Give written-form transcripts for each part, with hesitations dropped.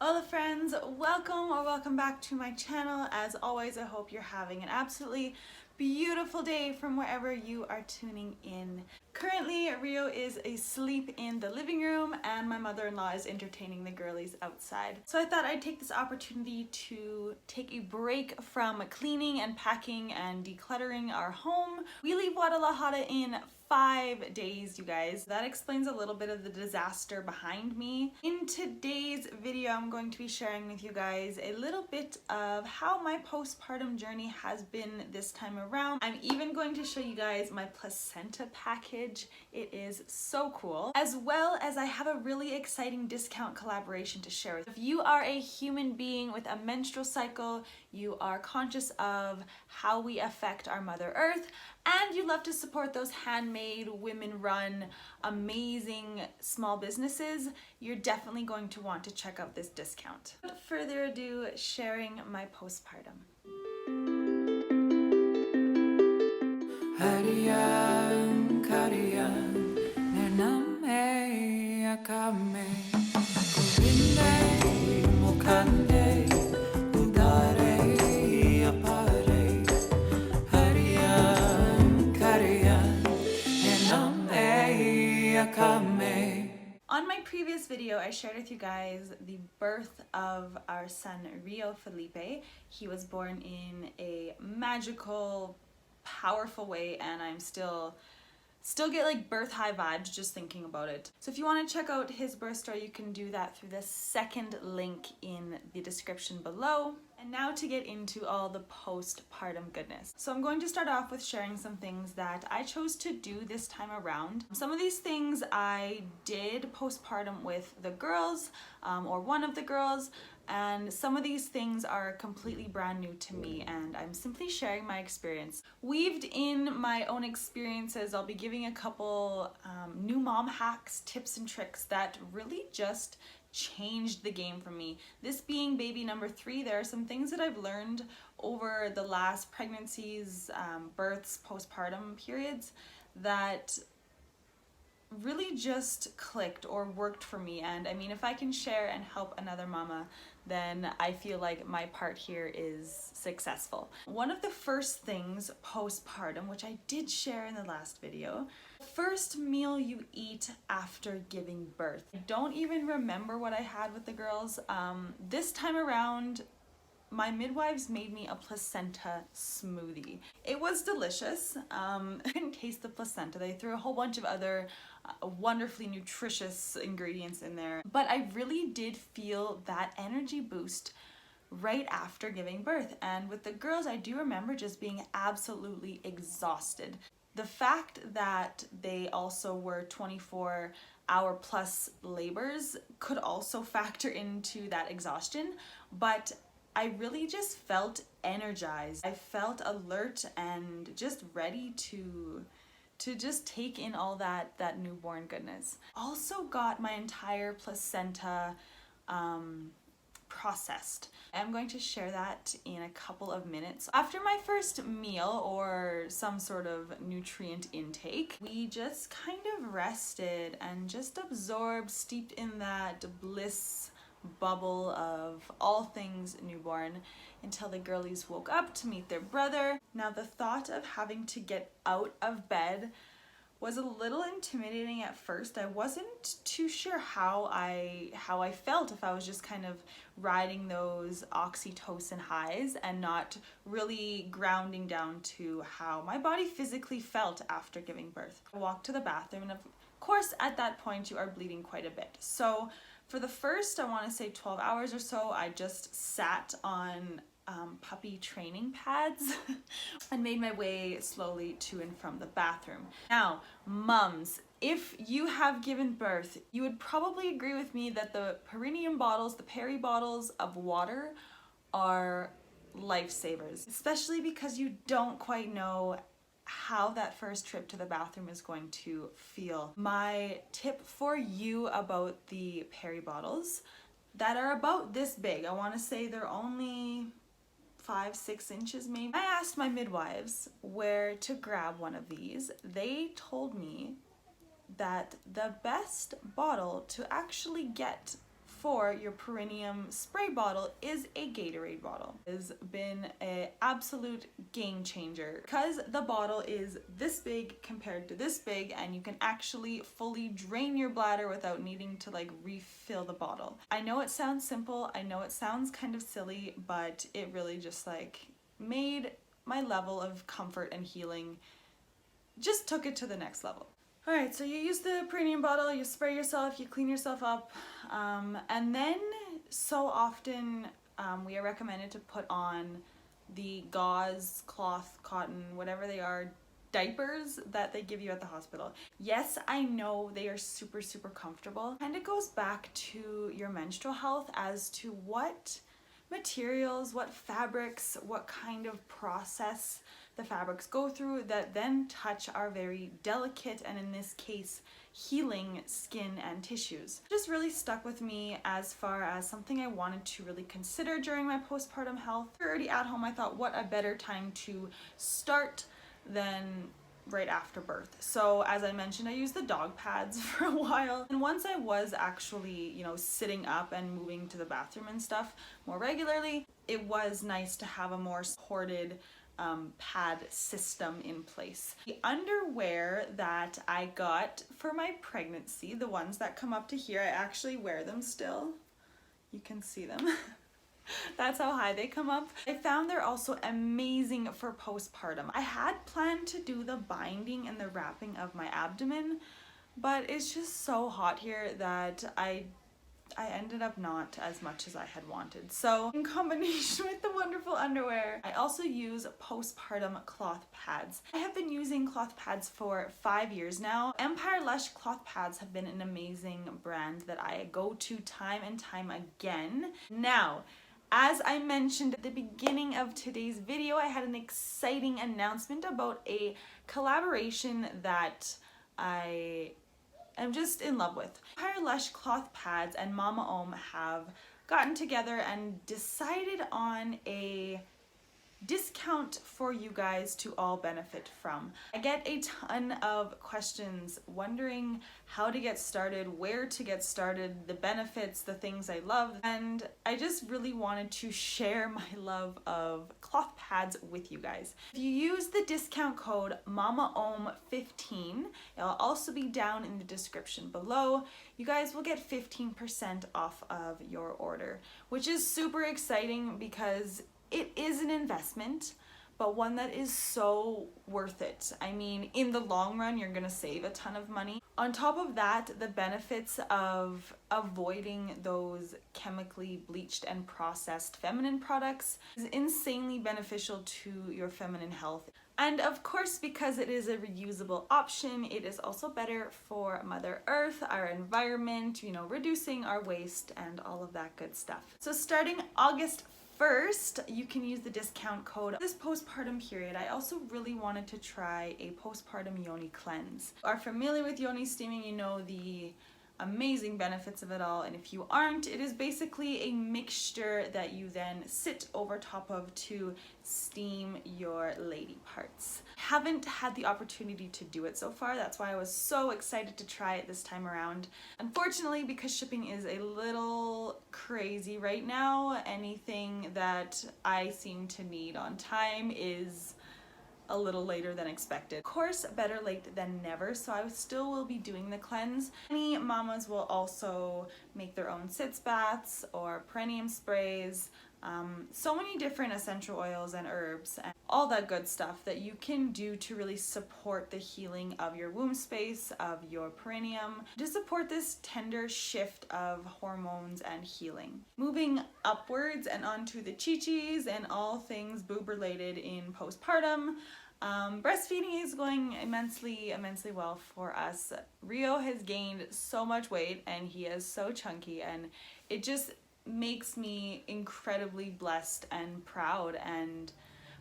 Hola friends, welcome back to my channel. As always, I hope you're having an absolutely beautiful day from wherever you are tuning in. Currently, Rio is asleep in the living room and my mother-in-law is entertaining the girlies outside. So I thought I'd take this opportunity to take a break from cleaning and packing and decluttering our home. We leave Guadalajara in 5 days, you guys. That explains a little bit of the disaster behind me. In today's video, I'm going to be sharing with you guys a little bit of how my postpartum journey has been this time around. I'm even going to show you guys my placenta package. It is so cool. As well as I have a really exciting discount collaboration to share with you. If you are a human being with a menstrual cycle, you are conscious of how we affect our Mother Earth, and you love to support those handmade, women-run, amazing small businesses, you're definitely going to want to check out this discount. Without further ado, sharing my postpartum. Harian, Karian, Nername, Akame, Kubinde, Mukande, Udare, Apare, Harian, Karian, Nername, Akame. On my previous video, I shared with you guys the birth of our son, Rio Felipe. He was born in a magical, powerful way, and I'm still get like birth high vibes just thinking about it. So if you want to check out his birth story, you can do that through the second link in the description below. And now to get into all the postpartum goodness. So I'm going to start off with sharing some things that I chose to do this time around. Some of these things I did postpartum with the girls, or one of the girls, and some of these things are completely brand new to me, and I'm simply sharing my experience. Weaved in my own experiences, I'll be giving a couple new mom hacks, tips and tricks that really just changed the game for me. This being baby number 3, there are some things that I've learned over the last pregnancies, births, postpartum periods that really just clicked or worked for me. And I mean, if I can share and help another mama, then I feel like my part here is successful. One of the first things postpartum, which I did share in the last video, first meal you eat after giving birth. I don't even remember what I had with the girls. This time around, my midwives made me a placenta smoothie. It was delicious. I couldn't taste the placenta. They threw a whole bunch of other wonderfully nutritious ingredients in there. But I really did feel that energy boost right after giving birth. And with the girls, I do remember just being absolutely exhausted. The fact that they also were 24-hour plus labors could also factor into that exhaustion, but I really just felt energized. I felt alert and just ready to just take in all that newborn goodness. Also got my entire placenta processed. I'm going to share that in a couple of minutes. After my first meal or some sort of nutrient intake, we just kind of rested and just absorbed, steeped in that bliss bubble of all things newborn until the girlies woke up to meet their brother. Now, the thought of having to get out of bed was a little intimidating at first. I wasn't too sure how I felt, if I was just kind of riding those oxytocin highs and not really grounding down to how my body physically felt after giving birth. I walked to the bathroom, and of course at that point you are bleeding quite a bit. So for the first, I want to say 12 hours or so, I just sat on puppy training pads and made my way slowly to and from the bathroom. Now, mums, if you have given birth, you would probably agree with me that the perineum bottles, the peri bottles of water are lifesavers, especially because you don't quite know how that first trip to the bathroom is going to feel. My tip for you about the peri bottles that are about this big, I want to say they're only 5-6 inches maybe. I asked my midwives where to grab one of these. They told me that the best bottle to actually get for your perineum spray bottle is a Gatorade bottle. It has been an absolute game changer because the bottle is this big compared to this big, and you can actually fully drain your bladder without needing to like refill the bottle. I know it sounds simple, I know it sounds kind of silly, but it really just like made my level of comfort and healing, just took it to the next level. All right, so you use the perineum bottle, you spray yourself, you clean yourself up, and then so often we are recommended to put on the gauze, cloth, cotton, whatever they are, diapers that they give you at the hospital. Yes, I know they are super, super comfortable. And it goes back to your menstrual health as to what materials, what fabrics, what kind of process the fabrics go through that then touch our very delicate, and in this case, healing skin and tissues. It just really stuck with me as far as something I wanted to really consider during my postpartum health. If you're already at home, I thought what a better time to start than right after birth. So as I mentioned, I used the dog pads for a while, and once I was actually, sitting up and moving to the bathroom and stuff more regularly, it was nice to have a more supported pad system in place. The underwear that I got for my pregnancy, the ones that come up to here, I actually wear them still. You can see them. That's how high they come up. I found they're also amazing for postpartum. I had planned to do the binding and the wrapping of my abdomen, but it's just so hot here that I ended up not as much as I had wanted. So in combination with the wonderful underwear, I also use postpartum cloth pads. I have been using cloth pads for 5 years now. Empire Lush cloth pads have been an amazing brand that I go to time and time again. Now, as I mentioned at the beginning of today's video, I had an exciting announcement about a collaboration that I'm just in love with. Empire Lush cloth pads and Mama Om have gotten together and decided on a discount for you guys to all benefit from. I get a ton of questions wondering how to get started, where to get started, the benefits, the things I love, and I just really wanted to share my love of cloth pads with you guys. If you use the discount code MAMAOM15, it'll also be down in the description below, you guys will get 15% off of your order, which is super exciting because it is an investment, but one that is so worth it. I mean, in the long run, you're gonna save a ton of money. On top of that, the benefits of avoiding those chemically bleached and processed feminine products is insanely beneficial to your feminine health. And of course, because it is a reusable option, it is also better for Mother Earth, our environment, reducing our waste and all of that good stuff. So starting August 1st, you can use the discount code. This postpartum period, I also really wanted to try a postpartum yoni cleanse. If you are familiar with yoni steaming, you know the amazing benefits of it all, and if you aren't, it is basically a mixture that you then sit over top of to steam your lady parts. Haven't had the opportunity to do it so far, that's why I was so excited to try it this time around. Unfortunately, because shipping is a little crazy right now, anything that I seem to need on time is a little later than expected. Of course, better late than never, so I still will be doing the cleanse. Many mamas will also make their own sitz baths or perineum sprays, so many different essential oils and herbs and all that good stuff that you can do to really support the healing of your womb space, of your perineum, to support this tender shift of hormones and healing. Moving upwards and onto the chi-chis and all things boob related in postpartum, breastfeeding is going immensely well for us. Rio has gained so much weight and he is so chunky, and it just makes me incredibly blessed and proud and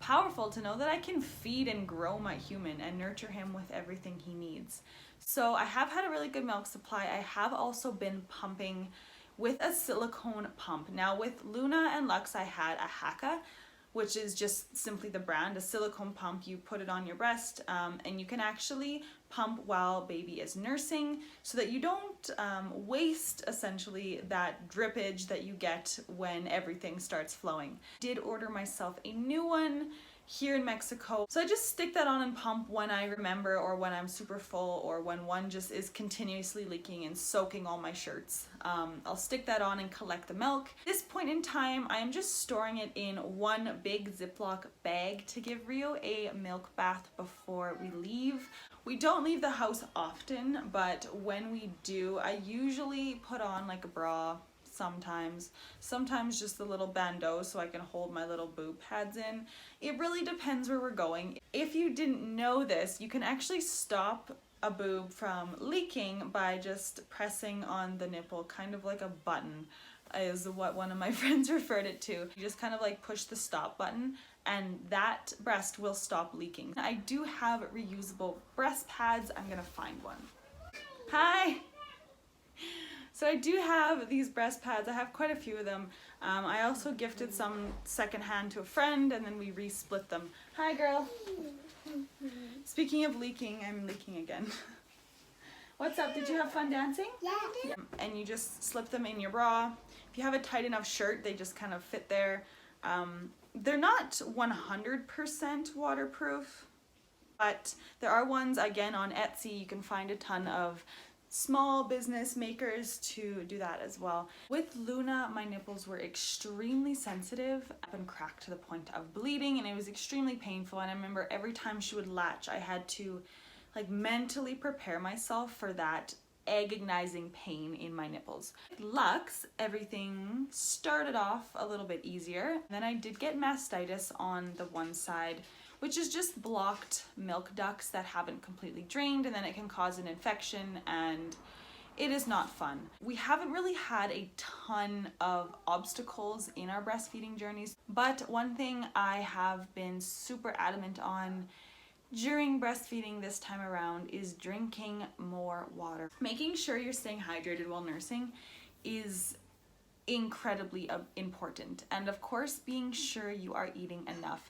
powerful to know that I can feed and grow my human and nurture him with everything he needs. So I have had a really good milk supply. I have also been pumping with a silicone pump. Now with Luna and Lux I had a Haka, which is just simply the brand, a silicone pump. You put it on your breast, and you can actually pump while baby is nursing so that you don't waste essentially that drippage that you get when everything starts flowing. Did order myself a new one here in Mexico. So I just stick that on and pump when I remember, or when I'm super full, or when one just is continuously leaking and soaking all my shirts. I'll stick that on and collect the milk. At this point in time, I am just storing it in one big Ziploc bag to give Rio a milk bath before we leave. We don't leave the house often, but when we do, I usually put on like a bra, sometimes just a little bandeau so I can hold my little boob pads in. It really depends where we're going. If you didn't know this, you can actually stop a boob from leaking by just pressing on the nipple, kind of like a button is what one of my friends referred it to. You just kind of like push the stop button and that breast will stop leaking. I do have reusable breast pads. I'm gonna find one. Hi! So I do have these breast pads. I have quite a few of them. I also gifted some secondhand to a friend, and then we re-split them. Hi, girl. Speaking of leaking, I'm leaking again. What's up? Did you have fun dancing? Yeah. And you just slip them in your bra. If you have a tight enough shirt, they just kind of fit there. They're not 100% waterproof, but there are ones, again, on Etsy. You can find a ton of small business makers to do that as well. With Luna, my nipples were extremely sensitive and cracked to the point of bleeding, and it was extremely painful. And I remember every time she would latch, I had to like mentally prepare myself for that agonizing pain in my nipples. With Lux, everything started off a little bit easier. Then I did get mastitis on the one side, which is just blocked milk ducts that haven't completely drained, and then it can cause an infection, and it is not fun. We haven't really had a ton of obstacles in our breastfeeding journeys, but one thing I have been super adamant on during breastfeeding this time around is drinking more water. Making sure you're staying hydrated while nursing is incredibly important, and of course being sure you are eating enough.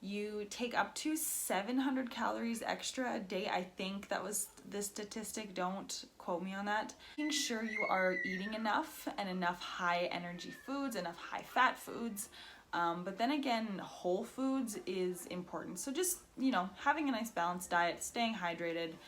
You take up to 700 calories extra a day. I think that was the statistic. Don't quote me on that. Making sure you are eating enough, and enough high energy foods, enough high fat foods. But then again, whole foods is important. So just, you know, having a nice balanced diet, staying hydrated,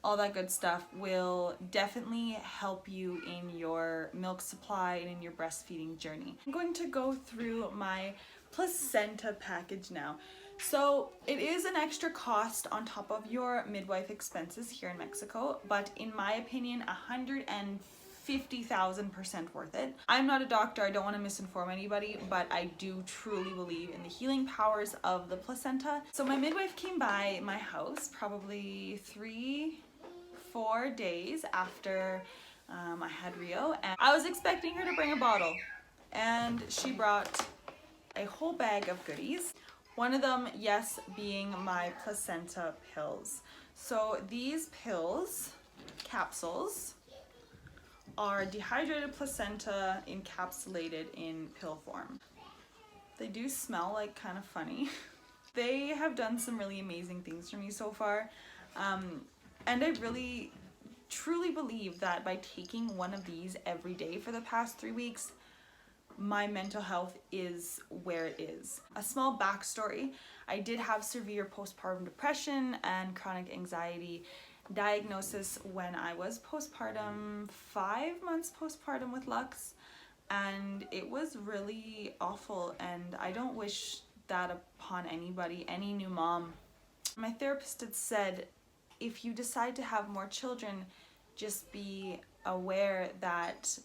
all that good stuff will definitely help you in your milk supply and in your breastfeeding journey. I'm going to go through my placenta package now. So it is an extra cost on top of your midwife expenses here in Mexico, but in my opinion, 150,000% worth it. I'm not a doctor, I don't want to misinform anybody, but I do truly believe in the healing powers of the placenta. So my midwife came by my house probably 3-4 days after I had Rio, and I was expecting her to bring a bottle, and she brought a whole bag of goodies. One of them, yes, being my placenta pills. So these pills, capsules, are dehydrated placenta encapsulated in pill form. They do smell like kind of funny. They have done some really amazing things for me so far. And I really truly believe that by taking one of these every day for the past 3 weeks, my mental health is where it is. A small backstory: I did have severe postpartum depression and chronic anxiety diagnosis when I was postpartum, 5 months postpartum with Lux, and it was really awful, and I don't wish that upon anybody, any new mom. My therapist had said, if you decide to have more children, just be aware that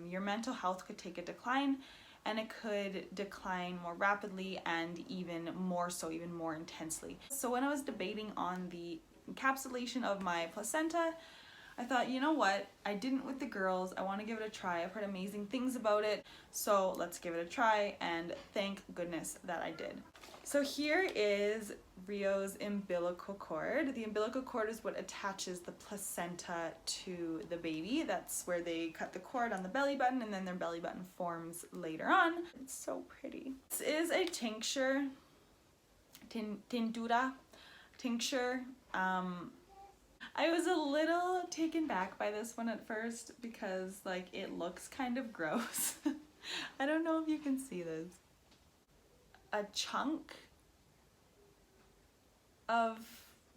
your mental health could take a decline, and it could decline more rapidly and even more so, even more intensely. So when I was debating on the encapsulation of my placenta, I thought, you know what, I didn't with the girls, I want to give it a try. I've heard amazing things about it, so let's give it a try, and thank goodness that I did. So here is Rio's umbilical cord. The umbilical cord is what attaches the placenta to the baby. That's where they cut the cord on the belly button, and then their belly button forms later on. It's so pretty. This is a tincture, tincture. I was a little taken back by this one at first because like it looks kind of gross. I don't know if you can see this. A chunk of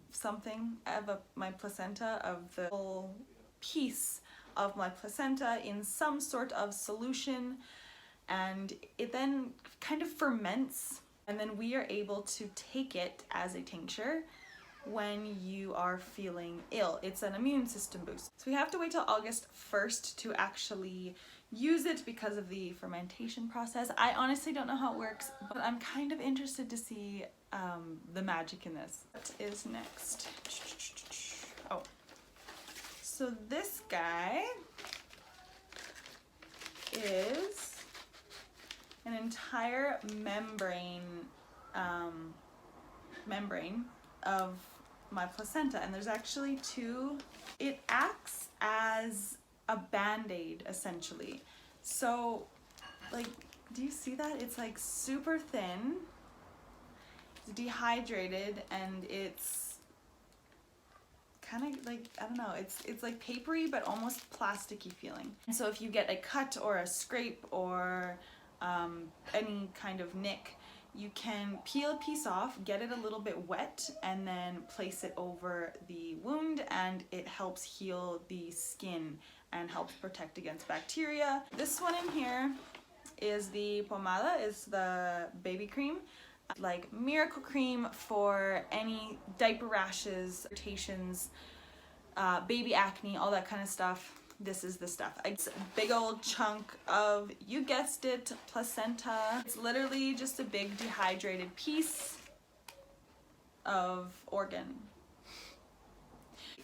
something, of my placenta, of the whole piece of my placenta in some sort of solution, and it then kind of ferments, and then we are able to take it as a tincture when you are feeling ill. It's an immune system boost. So we have to wait till August 1st to actually use it because of the fermentation process. I honestly don't know how it works, but I'm kind of interested to see the magic in this. What is next? Oh, so this guy is an entire membrane of my placenta, and there's actually two. It acts as a band-aid essentially. So like, do you see that? It's like super thin, it's dehydrated, and it's kind of like, I don't know, it's like papery but almost plasticky feeling. And so if you get a cut or a scrape or any kind of nick, you can peel a piece off, get it a little bit wet, and then place it over the wound, and it helps heal the skin and helps protect against bacteria. This one in here is the Pomade, is the baby cream. Like miracle cream for any diaper rashes, irritations, baby acne, all that kind of stuff. This is the stuff. It's a big old chunk of, you guessed it, placenta. It's literally just a big dehydrated piece of organ.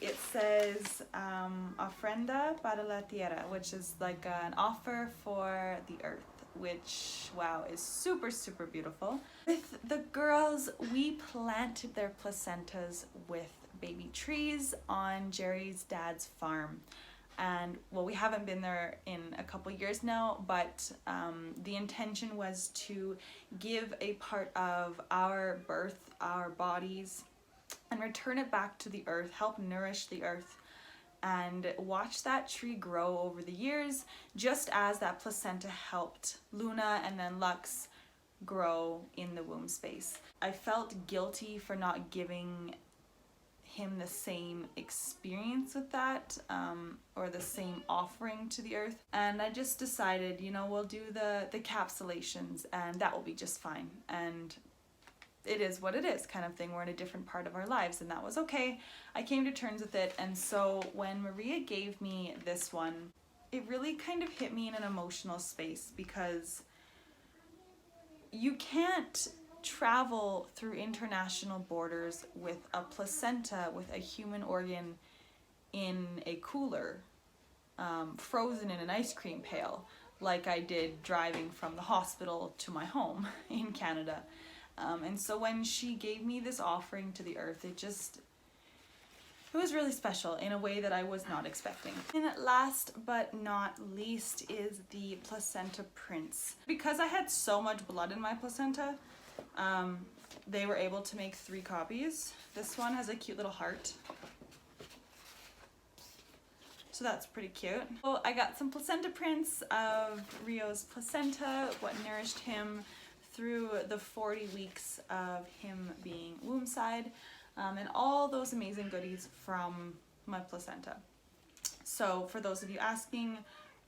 It says ofrenda para la tierra, which is like an offer for the earth, which, wow, is super, super beautiful. With the girls, we planted their placentas with baby trees on Jerry's dad's farm. And well, we haven't been there in a couple years now, but the intention was to give a part of our birth, our bodies, and return it back to the earth, help nourish the earth, and watch that tree grow over the years, just as that placenta helped Luna and then Lux grow in the womb space. I felt guilty for not giving him the same experience with that, or the same offering to the earth, and I just decided, you know, we'll do the capsulations and that will be just fine, and it is what it is kind of thing. We're in a different part of our lives, and that was okay. I came to terms with it. And so when Maria gave me this one, it really kind of hit me in an emotional space, because you can't travel through international borders with a placenta, with a human organ in a cooler, frozen in an ice cream pail, like I did driving from the hospital to my home in Canada. And so when she gave me this offering to the earth, it was really special in a way that I was not expecting. And last but not least is the Placenta Prince. Because I had so much blood in my placenta, they were able to make 3 copies. This one has a cute little heart, so that's pretty cute. So I got some Placenta Prince of Rio's placenta, what nourished him through the 40 weeks of him being womb side, and all those amazing goodies from my placenta. So for those of you asking,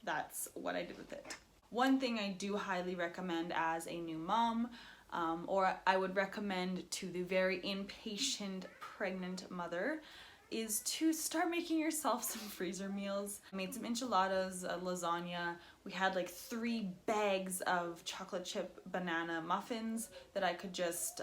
that's what I did with it. One thing I do highly recommend as a new mom, or I would recommend to the very impatient pregnant mother, is to start making yourself some freezer meals. I made some enchiladas, a lasagna. We had like 3 bags of chocolate chip banana muffins that I could just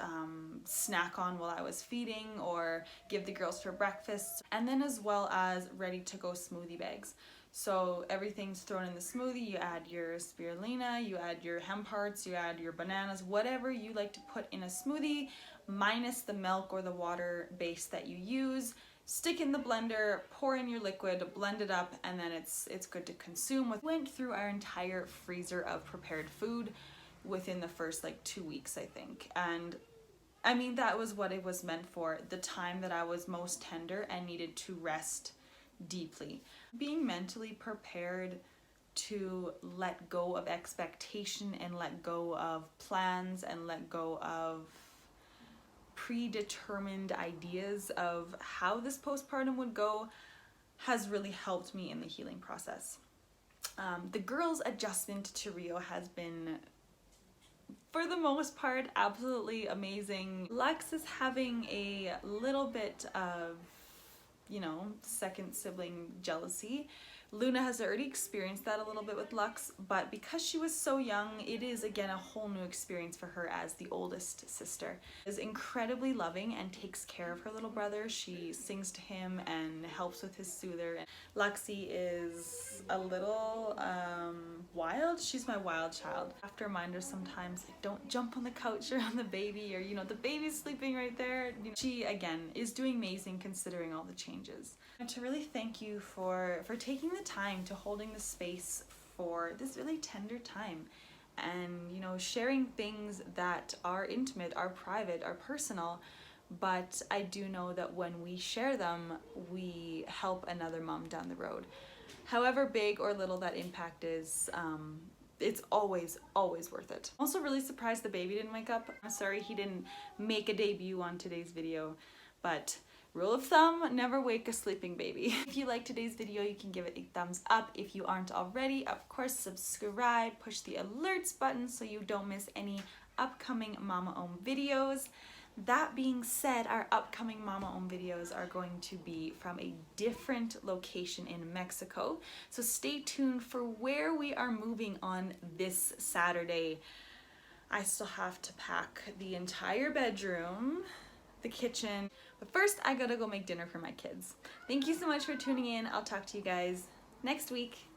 snack on while I was feeding or give the girls for breakfast. And then as well as ready to go smoothie bags. So everything's thrown in the smoothie. You add your spirulina, you add your hemp hearts, you add your bananas, whatever you like to put in a smoothie, minus the milk or the water base that you use. Stick in the blender, pour in your liquid, blend it up, and then it's good to consume. We went through our entire freezer of prepared food within the first like 2 weeks, I think. And I mean, that was what it was meant for, the time that I was most tender and needed to rest deeply. Being mentally prepared to let go of expectation and let go of plans and let go of predetermined ideas of how this postpartum would go has really helped me in the healing process. The girls' adjustment to Rio has been, for the most part, absolutely amazing. Lux is having a little bit of, you know, second sibling jealousy. Luna has already experienced that a little bit with Lux, but because she was so young, it is again a whole new experience for her as the oldest sister. She is incredibly loving and takes care of her little brother. She sings to him and helps with his soother. Luxie is a little wild. She's my wild child. I have to remind her sometimes, like, don't jump on the couch around the baby, or, you know, the baby's sleeping right there. You know, she again is doing amazing considering all the changes. And to really thank you for taking the time to holding the space for this really tender time, and, you know, sharing things that are intimate, are private, are personal, but I do know that when we share them, we help another mom down the road. However big or little that impact is, it's always worth it. I'm also really surprised the baby didn't wake up. I'm sorry he didn't make a debut on today's video, but rule of thumb, never wake a sleeping baby. If you liked today's video, you can give it a thumbs up. If you aren't already, of course, subscribe, push the alerts button so you don't miss any upcoming Mama Om videos. That being said, our upcoming Mama Om videos are going to be from a different location in Mexico. So stay tuned for where we are moving on this Saturday. I still have to pack the entire bedroom, the kitchen, but first I gotta go make dinner for my kids. Thank you so much for tuning in. I'll talk to you guys next week.